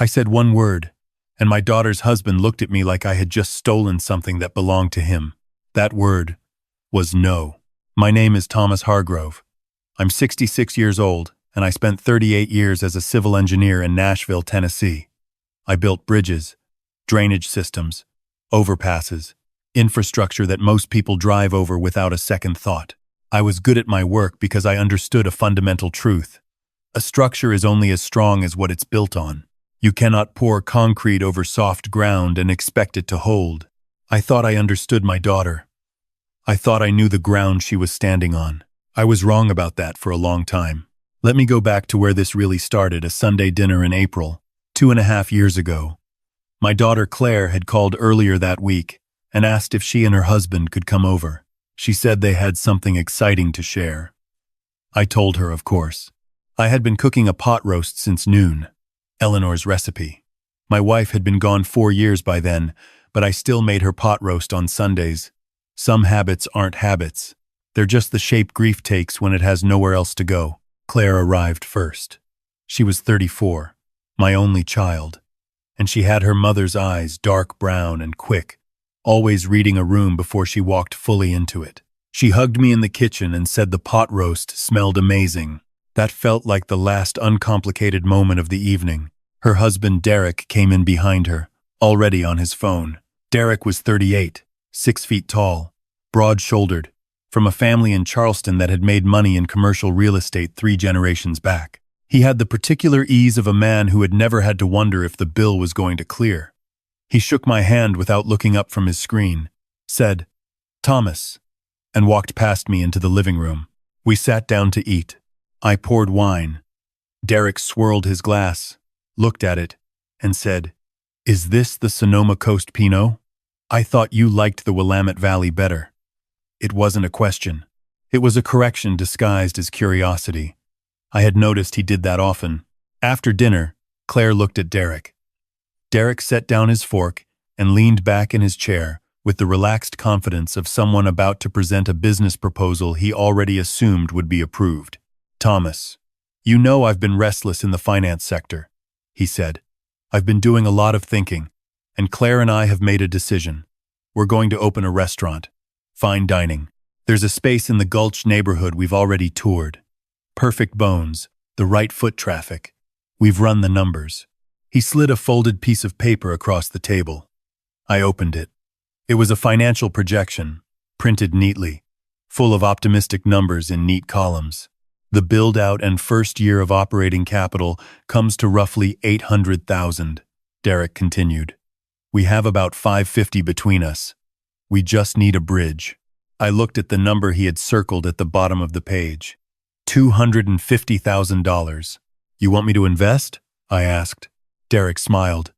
I said one word, and my daughter's husband looked at me like I had just stolen something that belonged to him. That word was no. My name is Thomas Hargrove. I'm 66 years old, and I spent 38 years as a civil engineer in Nashville, Tennessee. I built bridges, drainage systems, overpasses, infrastructure that most people drive over without a second thought. I was good at my work because I understood a fundamental truth. A structure is only as strong as what it's built on. You cannot pour concrete over soft ground and expect it to hold. I thought I understood my daughter. I thought I knew the ground she was standing on. I was wrong about that for a long time. Let me go back to where this really started, a Sunday dinner in April, 2.5 years ago. My daughter Claire had called earlier that week and asked if she and her husband could come over. She said they had something exciting to share. I told her, of course. I had been cooking a pot roast since noon, Eleanor's recipe. My wife had been gone 4 years by then, but I still made her pot roast on Sundays. Some habits aren't habits. They're just the shape grief takes when it has nowhere else to go. Claire arrived first. She was 34, my only child, and she had her mother's eyes, dark brown and quick, always reading a room before she walked fully into it. She hugged me in the kitchen and said the pot roast smelled amazing. That felt like the last uncomplicated moment of the evening. Her husband Derek came in behind her, already on his phone. Derek was 38, 6 feet tall, broad-shouldered, from a family in Charleston that had made money in commercial real estate 3 generations back. He had the particular ease of a man who had never had to wonder if the bill was going to clear. He shook my hand without looking up from his screen, said, "Thomas," and walked past me into the living room. We sat down to eat. I poured wine. Derek swirled his glass, looked at it, and said, "Is this the Sonoma Coast Pinot? I thought you liked the Willamette Valley better." It wasn't a question. It was a correction disguised as curiosity. I had noticed he did that often. After dinner, Claire looked at Derek. Derek set down his fork and leaned back in his chair with the relaxed confidence of someone about to present a business proposal he already assumed would be approved. "Thomas, you know I've been restless in the finance sector," he said. "I've been doing a lot of thinking, and Claire and I have made a decision. We're going to open a restaurant. Fine dining. There's a space in the Gulch neighborhood we've already toured. Perfect bones, the right foot traffic. We've run the numbers." He slid a folded piece of paper across the table. I opened it. It was a financial projection, printed neatly, full of optimistic numbers in neat columns. The build-out and first year of operating capital comes to roughly $800,000, Derek continued. "We have about $550 between us. We just need a bridge." I looked at the number he had circled at the bottom of the page. $250,000. "You want me to invest?" I asked. Derek smiled.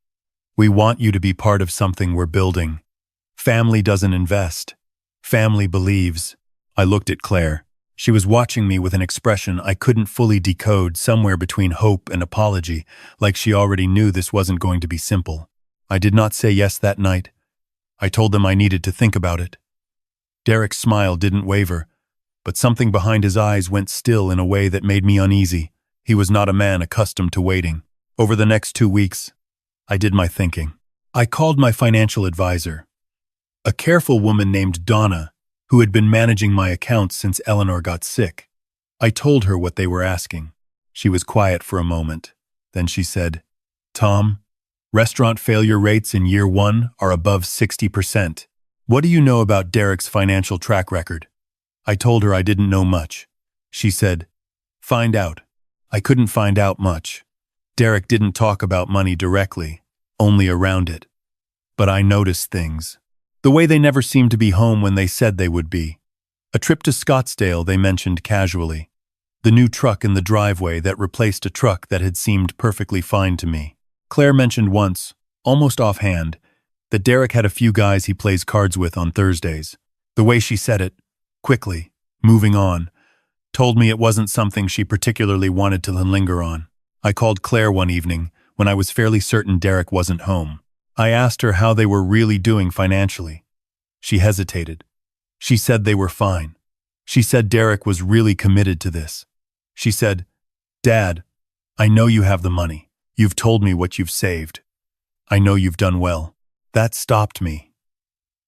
"We want you to be part of something we're building. Family doesn't invest. Family believes." I looked at Claire. She was watching me with an expression I couldn't fully decode, somewhere between hope and apology, like she already knew this wasn't going to be simple. I did not say yes that night. I told them I needed to think about it. Derek's smile didn't waver, but something behind his eyes went still in a way that made me uneasy. He was not a man accustomed to waiting. Over the next 2 weeks, I did my thinking. I called my financial advisor, a careful woman named Donna, who had been managing my accounts since Eleanor got sick. I told her what they were asking. She was quiet for a moment. Then she said, "Tom, restaurant failure rates in year 1 are above 60%. What do you know about Derek's financial track record?" I told her I didn't know much. She said, "Find out." I couldn't find out much. Derek didn't talk about money directly, only around it. But I noticed things. The way they never seemed to be home when they said they would be. A trip to Scottsdale they mentioned casually. The new truck in the driveway that replaced a truck that had seemed perfectly fine to me. Claire mentioned once, almost offhand, that Derek had a few guys he plays cards with on Thursdays. The way she said it, quickly, moving on, told me it wasn't something she particularly wanted to linger on. I called Claire one evening when I was fairly certain Derek wasn't home. I asked her how they were really doing financially. She hesitated. She said they were fine. She said Derek was really committed to this. She said, "Dad, I know you have the money. You've told me what you've saved. I know you've done well. That stopped me.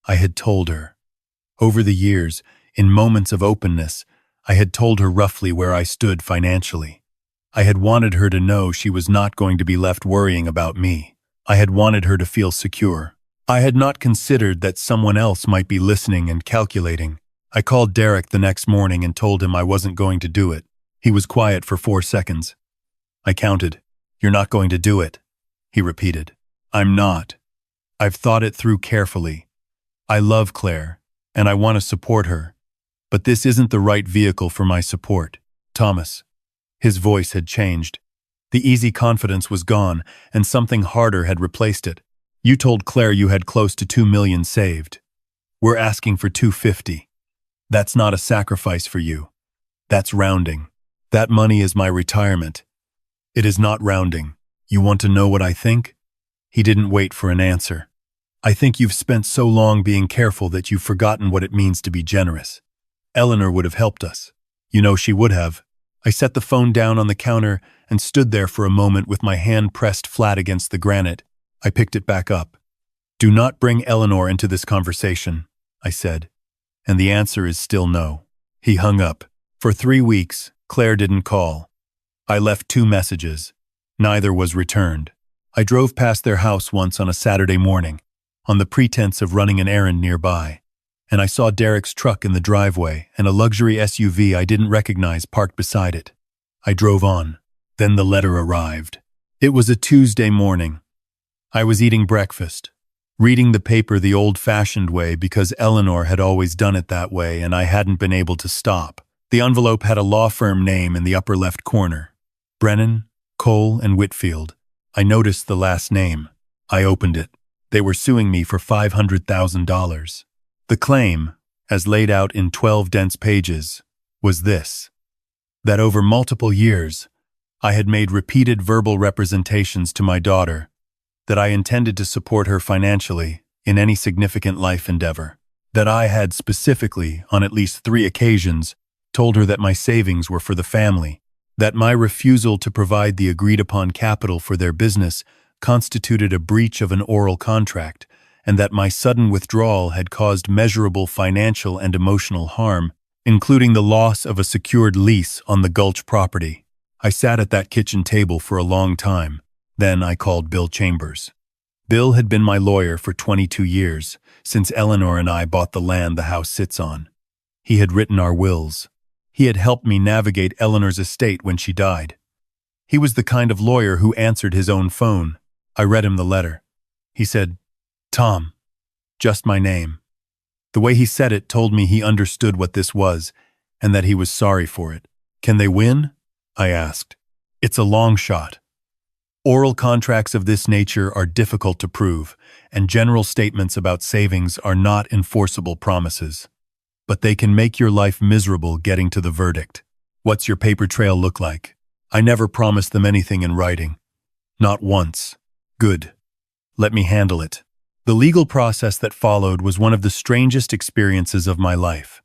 I had told her. Over the years, in moments of openness, I had told her roughly where I stood financially. I had wanted her to know she was not going to be left worrying about me. I had wanted her to feel secure. I had not considered that someone else might be listening and calculating. I called Derek the next morning and told him I wasn't going to do it. He was quiet for 4 seconds. I counted. "You're not going to do it," he repeated. "I'm not. I've thought it through carefully. I love Claire, and I want to support her. But this isn't the right vehicle for my support. Thomas." His voice had changed. The easy confidence was gone, and something harder had replaced it. "You told Claire you had close to $2 million saved. We're asking for $250. That's not a sacrifice for you. That's rounding. That money is my retirement. It is not rounding. You want to know what I think?" He didn't wait for an answer. "I think you've spent so long being careful that you've forgotten what it means to be generous. Eleanor would have helped us. You know she would have." I set the phone down on the counter and stood there for a moment with my hand pressed flat against the granite. I picked it back up. "Do not bring Eleanor into this conversation," I said. "And the answer is still no." He hung up. For 3 weeks, Claire didn't call. I left 2 messages. Neither was returned. I drove past their house once on a Saturday morning, on the pretense of running an errand nearby, and I saw Derek's truck in the driveway and a luxury SUV I didn't recognize parked beside it. I drove on. Then the letter arrived. It was a Tuesday morning. I was eating breakfast, reading the paper the old-fashioned way because Eleanor had always done it that way and I hadn't been able to stop. The envelope had a law firm name in the upper left corner. Brennan, Cole, and Whitfield. I noticed the last name. I opened it. They were suing me for $500,000. The claim, as laid out in 12 dense pages, was this: that over multiple years, I had made repeated verbal representations to my daughter that I intended to support her financially in any significant life endeavor, that I had specifically, on at least 3 occasions, told her that my savings were for the family, that my refusal to provide the agreed-upon capital for their business constituted a breach of an oral contract, and that my sudden withdrawal had caused measurable financial and emotional harm, including the loss of a secured lease on the Gulch property. I sat at that kitchen table for a long time. Then I called Bill Chambers. Bill had been my lawyer for 22 years, since Eleanor and I bought the land the house sits on. He had written our wills. He had helped me navigate Eleanor's estate when she died. He was the kind of lawyer who answered his own phone. I read him the letter. He said, "Tom," just my name. The way he said it told me he understood what this was, and that he was sorry for it. "Can they win?" I asked. "It's a long shot. Oral contracts of this nature are difficult to prove, and general statements about savings are not enforceable promises. But they can make your life miserable getting to the verdict. What's your paper trail look like?" I never promised them anything in writing. Not once. Good. Let me handle it. The legal process that followed was one of the strangest experiences of my life.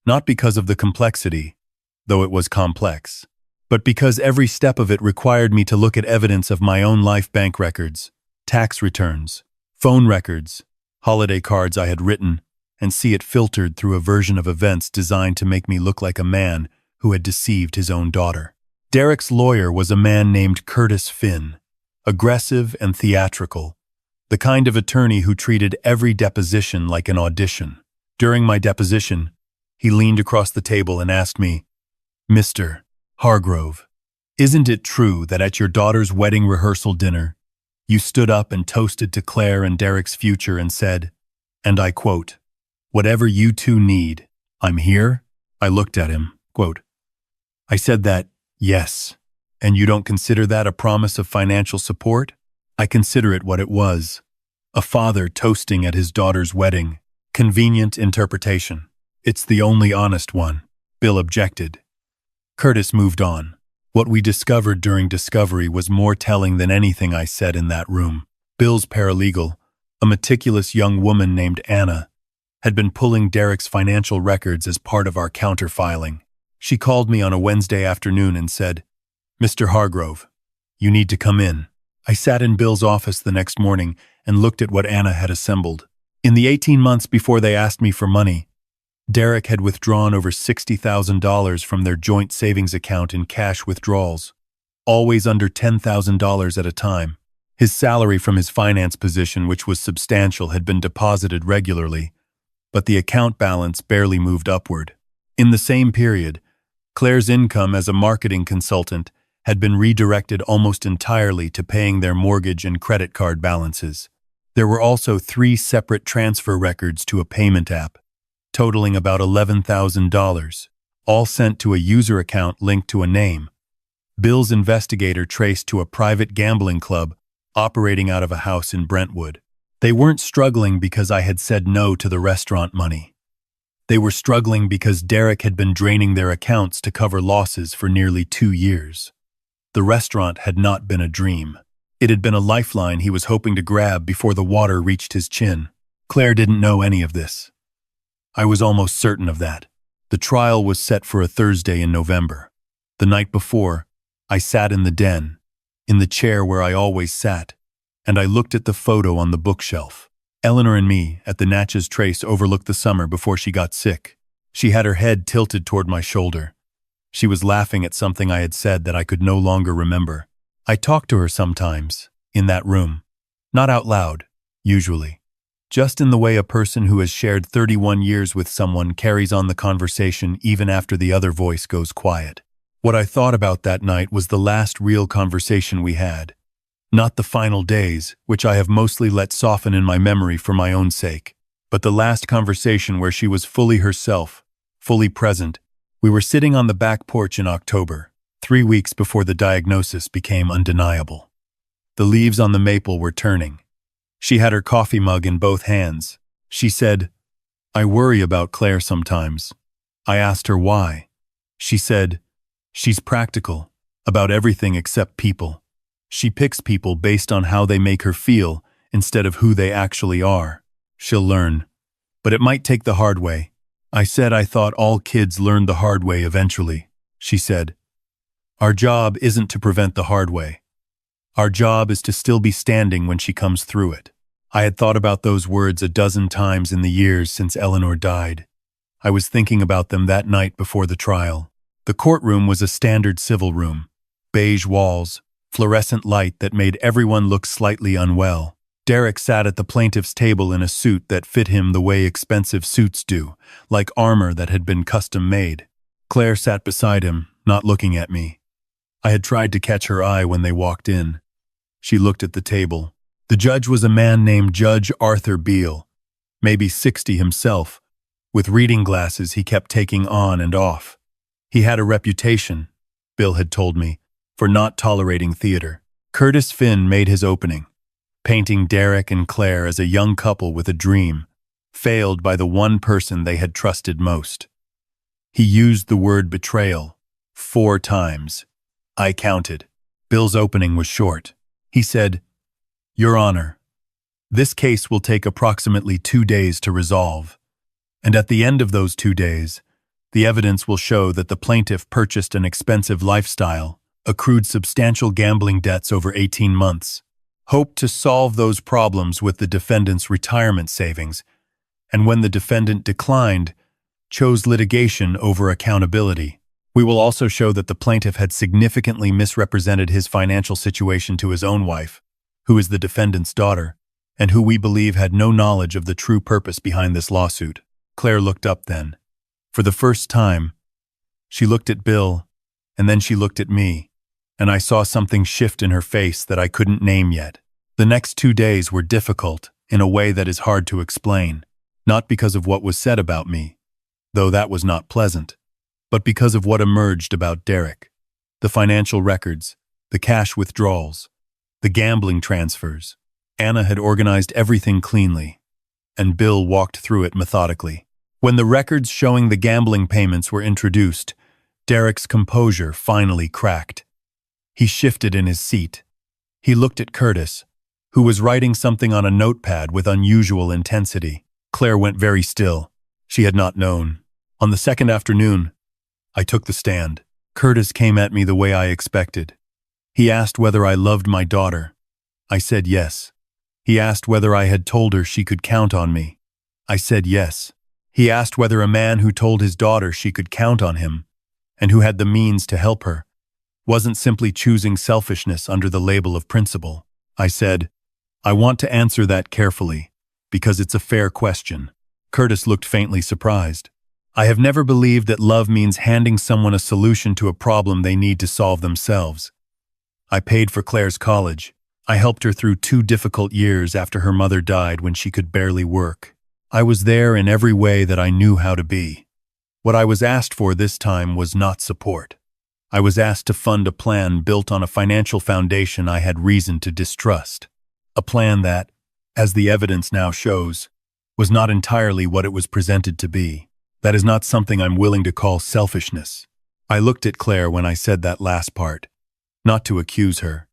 Not because of the complexity, though it was complex, but because every step of it required me to look at evidence of my own life: bank records, tax returns, phone records, holiday cards I had written, and see it filtered through a version of events designed to make me look like a man who had deceived his own daughter. Derek's lawyer was a man named Curtis Finn, aggressive and theatrical, the kind of attorney who treated every deposition like an audition. During my deposition, he leaned across the table and asked me, "Mr. Hargrove, isn't it true that at your daughter's wedding rehearsal dinner, you stood up and toasted to Claire and Derek's future and said, and I quote, 'Whatever you two need, I'm here'?" I looked at him, quote. "I said that, yes. And you don't consider that a promise of financial support?" "I consider it what it was. A father toasting at his daughter's wedding. Convenient interpretation. It's the only honest one," Bill objected. Curtis moved on. What we discovered during discovery was more telling than anything I said in that room. Bill's paralegal, a meticulous young woman named Anna, had been pulling Derek's financial records as part of our counter-filing. She called me on a Wednesday afternoon and said, "Mr. Hargrove, you need to come in." I sat in Bill's office the next morning and looked at what Anna had assembled. In the 18 months before they asked me for money, Derek had withdrawn over $60,000 from their joint savings account in cash withdrawals, always under $10,000 at a time. His salary from his finance position, which was substantial, had been deposited regularly, but the account balance barely moved upward. In the same period, Claire's income as a marketing consultant had been redirected almost entirely to paying their mortgage and credit card balances. There were also 3 separate transfer records to a payment app, totaling about $11,000, all sent to a user account linked to a name. Bill's investigator traced to a private gambling club operating out of a house in Brentwood. They weren't struggling because I had said no to the restaurant money. They were struggling because Derek had been draining their accounts to cover losses for nearly 2 years. The restaurant had not been a dream. It had been a lifeline he was hoping to grab before the water reached his chin. Claire didn't know any of this. I was almost certain of that. The trial was set for a Thursday in November. The night before, I sat in the den, in the chair where I always sat, and I looked at the photo on the bookshelf. Eleanor and me, at the Natchez Trace, overlooked the summer before she got sick. She had her head tilted toward my shoulder. She was laughing at something I had said that I could no longer remember. I talked to her sometimes, in that room. Not out loud, usually. Just in the way a person who has shared 31 years with someone carries on the conversation even after the other voice goes quiet. What I thought about that night was the last real conversation we had. Not the final days, which I have mostly let soften in my memory for my own sake, but the last conversation where she was fully herself, fully present. We were sitting on the back porch in October, 3 weeks before the diagnosis became undeniable. The leaves on the maple were turning. She had her coffee mug in both hands. She said, "I worry about Claire sometimes." I asked her why. She said, "She's practical, about everything except people. She picks people based on how they make her feel instead of who they actually are. She'll learn, but it might take the hard way." I said I thought all kids learned the hard way eventually. She said, "Our job isn't to prevent the hard way. Our job is to still be standing when she comes through it." I had thought about those words a dozen times in the years since Eleanor died. I was thinking about them that night before the trial. The courtroom was a standard civil room. Beige walls, fluorescent light that made everyone look slightly unwell. Derek sat at the plaintiff's table in a suit that fit him the way expensive suits do, like armor that had been custom-made. Claire sat beside him, not looking at me. I had tried to catch her eye when they walked in. She looked at the table. The judge was a man named Judge Arthur Beale, maybe 60 himself. With reading glasses he kept taking on and off. He had a reputation, Bill had told me, for not tolerating theater. Curtis Finn made his opening, painting Derek and Claire as a young couple with a dream, failed by the one person they had trusted most. He used the word betrayal 4 times. I counted. Bill's opening was short. He said, "Your Honor, this case will take approximately 2 days to resolve, and at the end of those 2 days, the evidence will show that the plaintiff purchased an expensive lifestyle, accrued substantial gambling debts over 18 months, hoped to solve those problems with the defendant's retirement savings, and when the defendant declined, chose litigation over accountability. We will also show that the plaintiff had significantly misrepresented his financial situation to his own wife, who is the defendant's daughter, and who we believe had no knowledge of the true purpose behind this lawsuit." Claire looked up then. For the first time, she looked at Bill, and then she looked at me, and I saw something shift in her face that I couldn't name yet. The next 2 days were difficult in a way that is hard to explain, not because of what was said about me, though that was not pleasant, but because of what emerged about Derek. The financial records, the cash withdrawals, the gambling transfers. Anna had organized everything cleanly, and Bill walked through it methodically. When the records showing the gambling payments were introduced, Derek's composure finally cracked. He shifted in his seat. He looked at Curtis, who was writing something on a notepad with unusual intensity. Claire went very still. She had not known. On the second afternoon, I took the stand. Curtis came at me the way I expected. He asked whether I loved my daughter, I said yes. He asked whether I had told her she could count on me. I said yes. He asked whether a man who told his daughter she could count on him, and who had the means to help her, wasn't simply choosing selfishness under the label of principle. I said, I want to answer that carefully, because it's a fair question. Curtis looked faintly surprised. I have never believed that love means handing someone a solution to a problem they need to solve themselves. I paid for Claire's college. I helped her through 2 difficult years after her mother died when she could barely work. I was there in every way that I knew how to be. What I was asked for this time was not support. I was asked to fund a plan built on a financial foundation I had reason to distrust. A plan that, as the evidence now shows, was not entirely what it was presented to be. That is not something I'm willing to call selfishness. I looked at Claire when I said that last part, not to accuse her,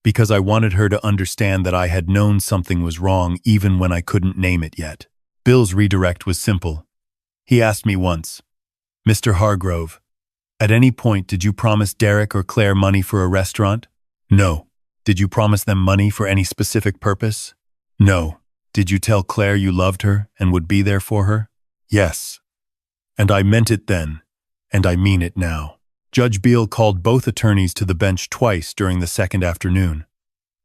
because I wanted her to understand that I had known something was wrong even when I couldn't name it yet. Bill's redirect was simple. He asked me once, Mr. Hargrove, at any point did you promise Derek or Claire money for a restaurant? No. Did you promise them money for any specific purpose? No. Did you tell Claire you loved her and would be there for her? Yes. And I meant it then, and I mean it now. Judge Beale called both attorneys to the bench twice during the second afternoon.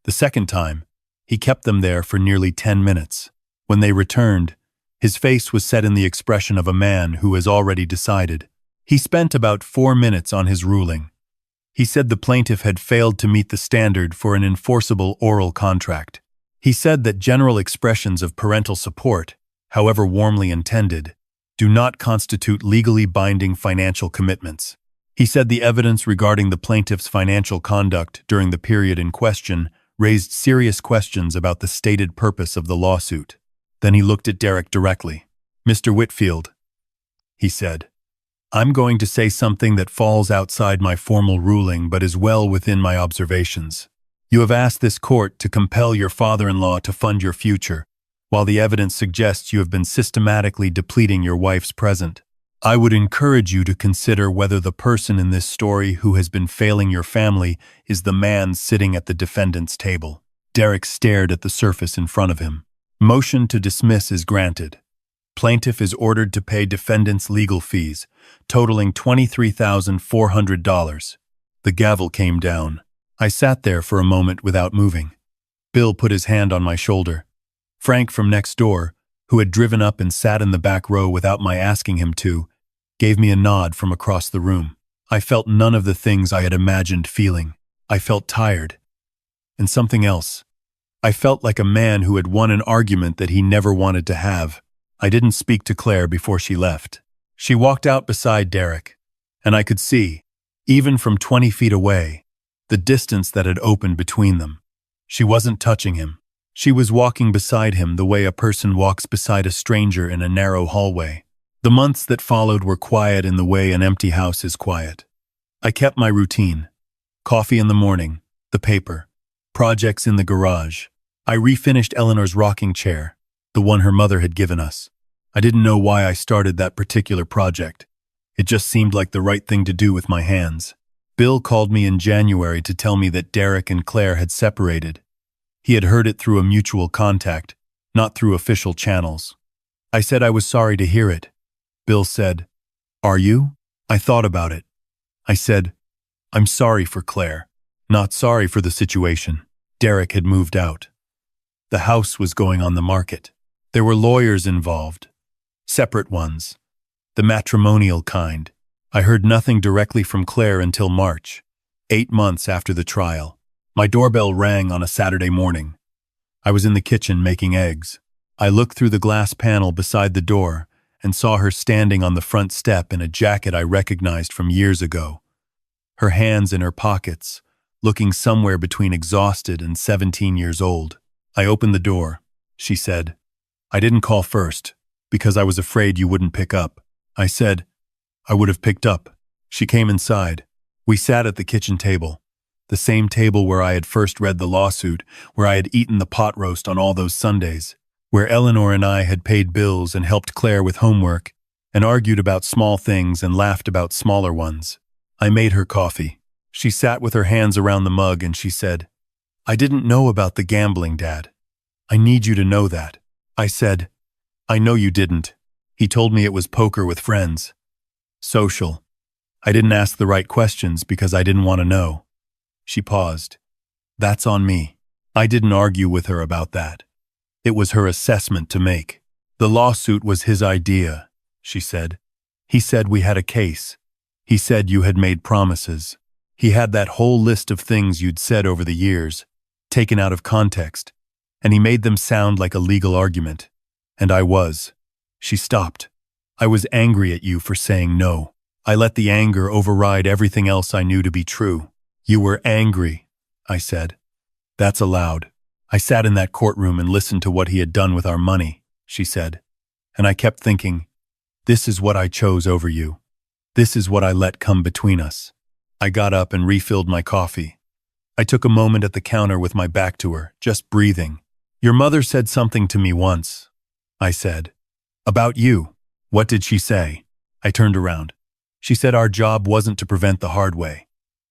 The second time, he kept them there for nearly 10 minutes. When they returned, his face was set in the expression of a man who has already decided. He spent about 4 minutes on his ruling. He said the plaintiff had failed to meet the standard for an enforceable oral contract. He said that general expressions of parental support, however warmly intended, do not constitute legally binding financial commitments. He said the evidence regarding the plaintiff's financial conduct during the period in question raised serious questions about the stated purpose of the lawsuit. Then he looked at Derek directly. Mr. Whitfield, he said, I'm going to say something that falls outside my formal ruling but is well within my observations. You have asked this court to compel your father-in-law to fund your future, while the evidence suggests you have been systematically depleting your wife's present. I would encourage you to consider whether the person in this story who has been failing your family is the man sitting at the defendant's table. Derek stared at the surface in front of him. Motion to dismiss is granted. Plaintiff is ordered to pay defendant's legal fees, totaling $23,400. The gavel came down. I sat there for a moment without moving. Bill put his hand on my shoulder. Frank from next door, who had driven up and sat in the back row without my asking him to, gave me a nod from across the room. I felt none of the things I had imagined feeling. I felt tired. And something else. I felt like a man who had won an argument that he never wanted to have. I didn't speak to Claire before she left. She walked out beside Derek, and I could see, even from 20 feet away, the distance that had opened between them. She wasn't touching him. She was walking beside him the way a person walks beside a stranger in a narrow hallway. The months that followed were quiet in the way an empty house is quiet. I kept my routine. Coffee in the morning, the paper, projects in the garage. I refinished Eleanor's rocking chair, the one her mother had given us. I didn't know why I started that particular project. It just seemed like the right thing to do with my hands. Bill called me in January to tell me that Derek and Claire had separated. He had heard it through a mutual contact, not through official channels. I said I was sorry to hear it. Bill said, Are you? I thought about it. I said, I'm sorry for Claire, not sorry for the situation. Derek had moved out. The house was going on the market. There were lawyers involved. Separate ones. The matrimonial kind. I heard nothing directly from Claire until March, 8 months after the trial. My doorbell rang on a Saturday morning. I was in the kitchen making eggs. I looked through the glass panel beside the door and saw her standing on the front step in a jacket I recognized from years ago. Her hands in her pockets, looking somewhere between exhausted and 17 years old. I opened the door. She said, I didn't call first, because I was afraid you wouldn't pick up. I said, I would have picked up. She came inside. We sat at the kitchen table, the same table where I had first read the lawsuit, where I had eaten the pot roast on all those Sundays, where Eleanor and I had paid bills and helped Claire with homework, and argued about small things and laughed about smaller ones. I made her coffee. She sat with her hands around the mug and she said, I didn't know about the gambling, Dad. I need you to know that. I said, I know you didn't. He told me it was poker with friends. Social. I didn't ask the right questions because I didn't want to know. She paused. That's on me. I didn't argue with her about that. It was her assessment to make. The lawsuit was his idea, she said. He said we had a case. He said you had made promises. He had that whole list of things you'd said over the years, taken out of context, and he made them sound like a legal argument. And I was. She stopped. I was angry at you for saying no. I let the anger override everything else I knew to be true. You were angry, I said. That's allowed. I sat in that courtroom and listened to what he had done with our money, she said. And I kept thinking, this is what I chose over you. This is what I let come between us. I got up and refilled my coffee. I took a moment at the counter with my back to her, just breathing. Your mother said something to me once, I said. About you. What did she say? I turned around. She said our job wasn't to prevent the hard way.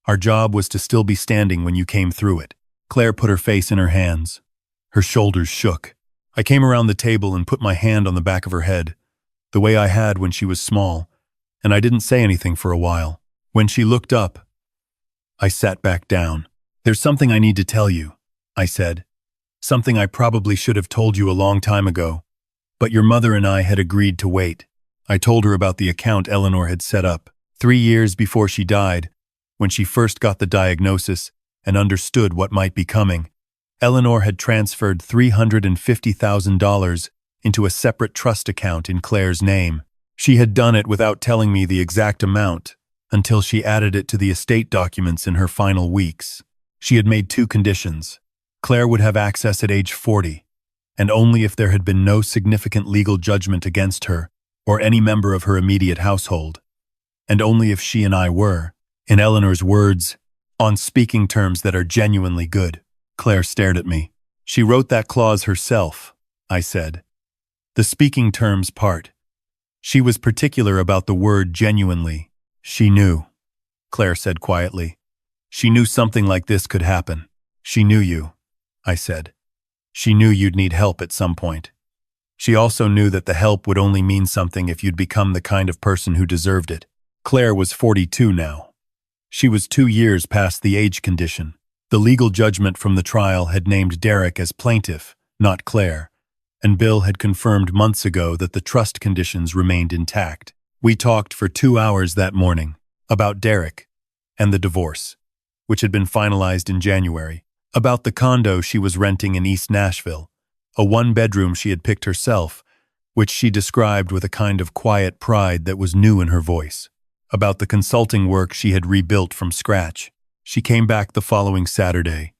Our job was to still be standing when you came through it. Claire put her face in her hands. Her shoulders shook. I came around the table and put my hand on the back of her head, the way I had when she was small, and I didn't say anything for a while. When she looked up, I sat back down. There's something I need to tell you, I said. Something I probably should have told you a long time ago, but your mother and I had agreed to wait. I told her about the account Eleanor had set up 3 years before she died, when she first got the diagnosis and understood what might be coming. Eleanor had transferred $350,000 into a separate trust account in Claire's name. She had done it without telling me the exact amount, until she added it to the estate documents in her final weeks. She had made 2 conditions. Claire would have access at age 40, and only if there had been no significant legal judgment against her or any member of her immediate household, and only if she and I were, in Eleanor's words, on speaking terms that are genuinely good. Claire stared at me. She wrote that clause herself, I said. The speaking terms part. She was particular about the word genuinely. She knew, Claire said quietly. She knew something like this could happen. She knew you, I said. She knew you'd need help at some point. She also knew that the help would only mean something if you'd become the kind of person who deserved it. Claire was 42 now. She was 2 years past the age condition. The legal judgment from the trial had named Derek as plaintiff, not Claire, and Bill had confirmed months ago that the trust conditions remained intact. We talked for 2 hours that morning about Derek and the divorce, which had been finalized in January, about the condo she was renting in East Nashville, a 1-bedroom she had picked herself, which she described with a kind of quiet pride that was new in her voice, about the consulting work she had rebuilt from scratch. She came back the following Saturday,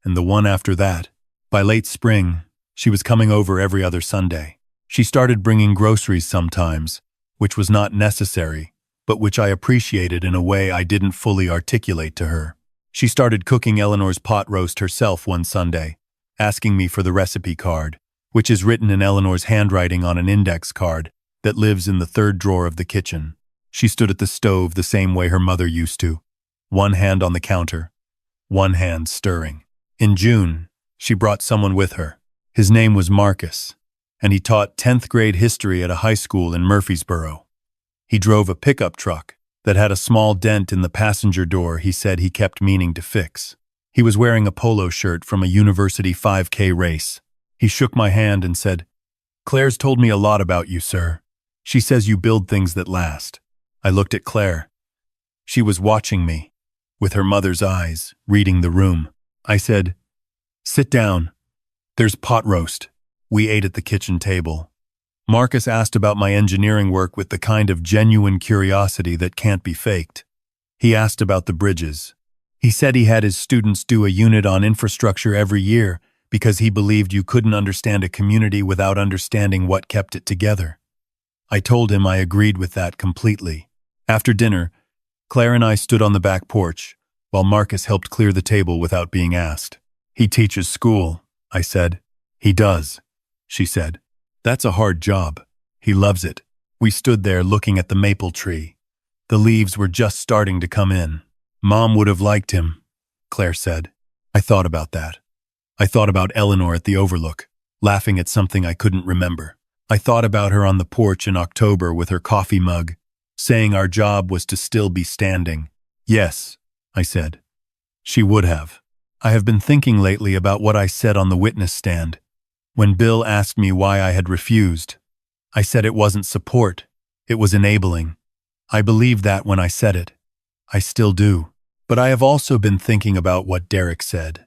and the one after that. By late spring, she was coming over every other Sunday. She started bringing groceries sometimes, which was not necessary, but which I appreciated in a way I didn't fully articulate to her. She started cooking Eleanor's pot roast herself one Sunday, asking me for the recipe card, which is written in Eleanor's handwriting on an index card that lives in the 3rd drawer of the kitchen. She stood at the stove the same way her mother used to, one hand on the counter, one hand stirring. In June, she brought someone with her. His name was Marcus, and he taught 10th grade history at a high school in Murfreesboro. He drove a pickup truck that had a small dent in the passenger door he said he kept meaning to fix. He was wearing a polo shirt from a university 5K race. He shook my hand and said, "Claire's told me a lot about you, sir. She says you build things that last." I looked at Claire. She was watching me, with her mother's eyes, reading the room. I said, "Sit down. There's pot roast." We ate at the kitchen table. Marcus asked about my engineering work with the kind of genuine curiosity that can't be faked. He asked about the bridges. He said he had his students do a unit on infrastructure every year because he believed you couldn't understand a community without understanding what kept it together. I told him I agreed with that completely. After dinner, Claire and I stood on the back porch, while Marcus helped clear the table without being asked. "He teaches school," I said. "He does," she said. "That's a hard job. He loves it." We stood there looking at the maple tree. The leaves were just starting to come in. "Mom would have liked him," Claire said. I thought about that. I thought about Eleanor at the Overlook, laughing at something I couldn't remember. I thought about her on the porch in October with her coffee mug, saying our job was to still be standing. Yes, I said. She would have. I have been thinking lately about what I said on the witness stand. When Bill asked me why I had refused, I said it wasn't support, it was enabling. I believed that when I said it. I still do. But I have also been thinking about what Derek said.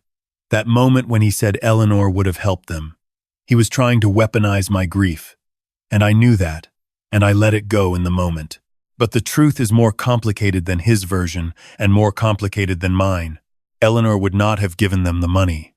That moment when he said Eleanor would have helped them. He was trying to weaponize my grief. And I knew that, and I let it go in the moment. But the truth is more complicated than his version, and more complicated than mine. Eleanor would not have given them the money.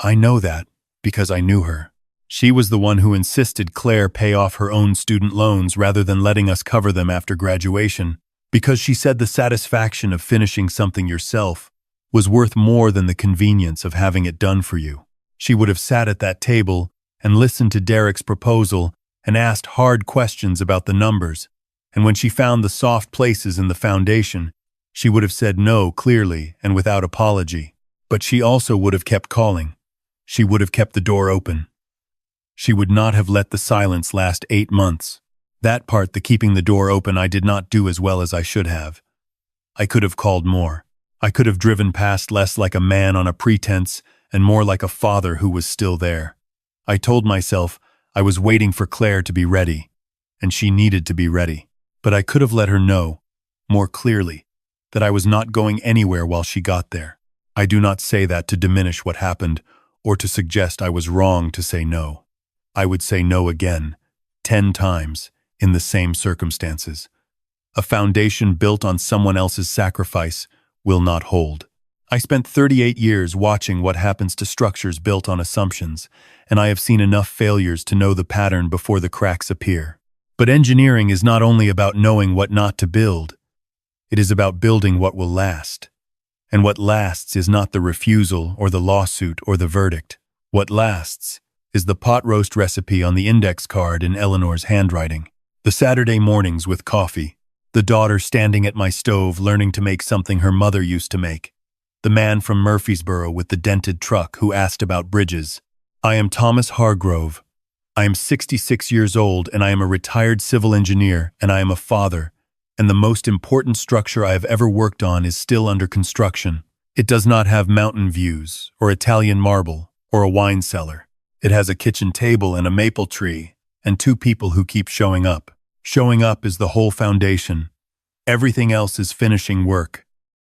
I know that, because I knew her. She was the one who insisted Claire pay off her own student loans rather than letting us cover them after graduation, because she said the satisfaction of finishing something yourself was worth more than the convenience of having it done for you. She would have sat at that table and listened to Derek's proposal and asked hard questions about the numbers, and when she found the soft places in the foundation, she would have said no clearly and without apology. But she also would have kept calling. She would have kept the door open. She would not have let the silence last 8 months. That part, the keeping the door open, I did not do as well as I should have. I could have called more. I could have driven past less like a man on a pretense and more like a father who was still there. I told myself I was waiting for Claire to be ready, and she needed to be ready. But I could have let her know, more clearly, that I was not going anywhere while she got there. I do not say that to diminish what happened or to suggest I was wrong to say no. I would say no again, 10 times, in the same circumstances. A foundation built on someone else's sacrifice will not hold. I spent 38 years watching what happens to structures built on assumptions, and I have seen enough failures to know the pattern before the cracks appear. But engineering is not only about knowing what not to build, it is about building what will last. And what lasts is not the refusal or the lawsuit or the verdict. What lasts is the pot roast recipe on the index card in Eleanor's handwriting. The Saturday mornings with coffee. The daughter standing at my stove learning to make something her mother used to make. The man from Murfreesboro with the dented truck who asked about bridges. I am Thomas Hargrove. I am 66 years old and I am a retired civil engineer and I am a father. And the most important structure I have ever worked on is still under construction. It does not have mountain views or Italian marble or a wine cellar. It has a kitchen table and a maple tree and 2 people who keep showing up. Showing up is the whole foundation. Everything else is finishing work.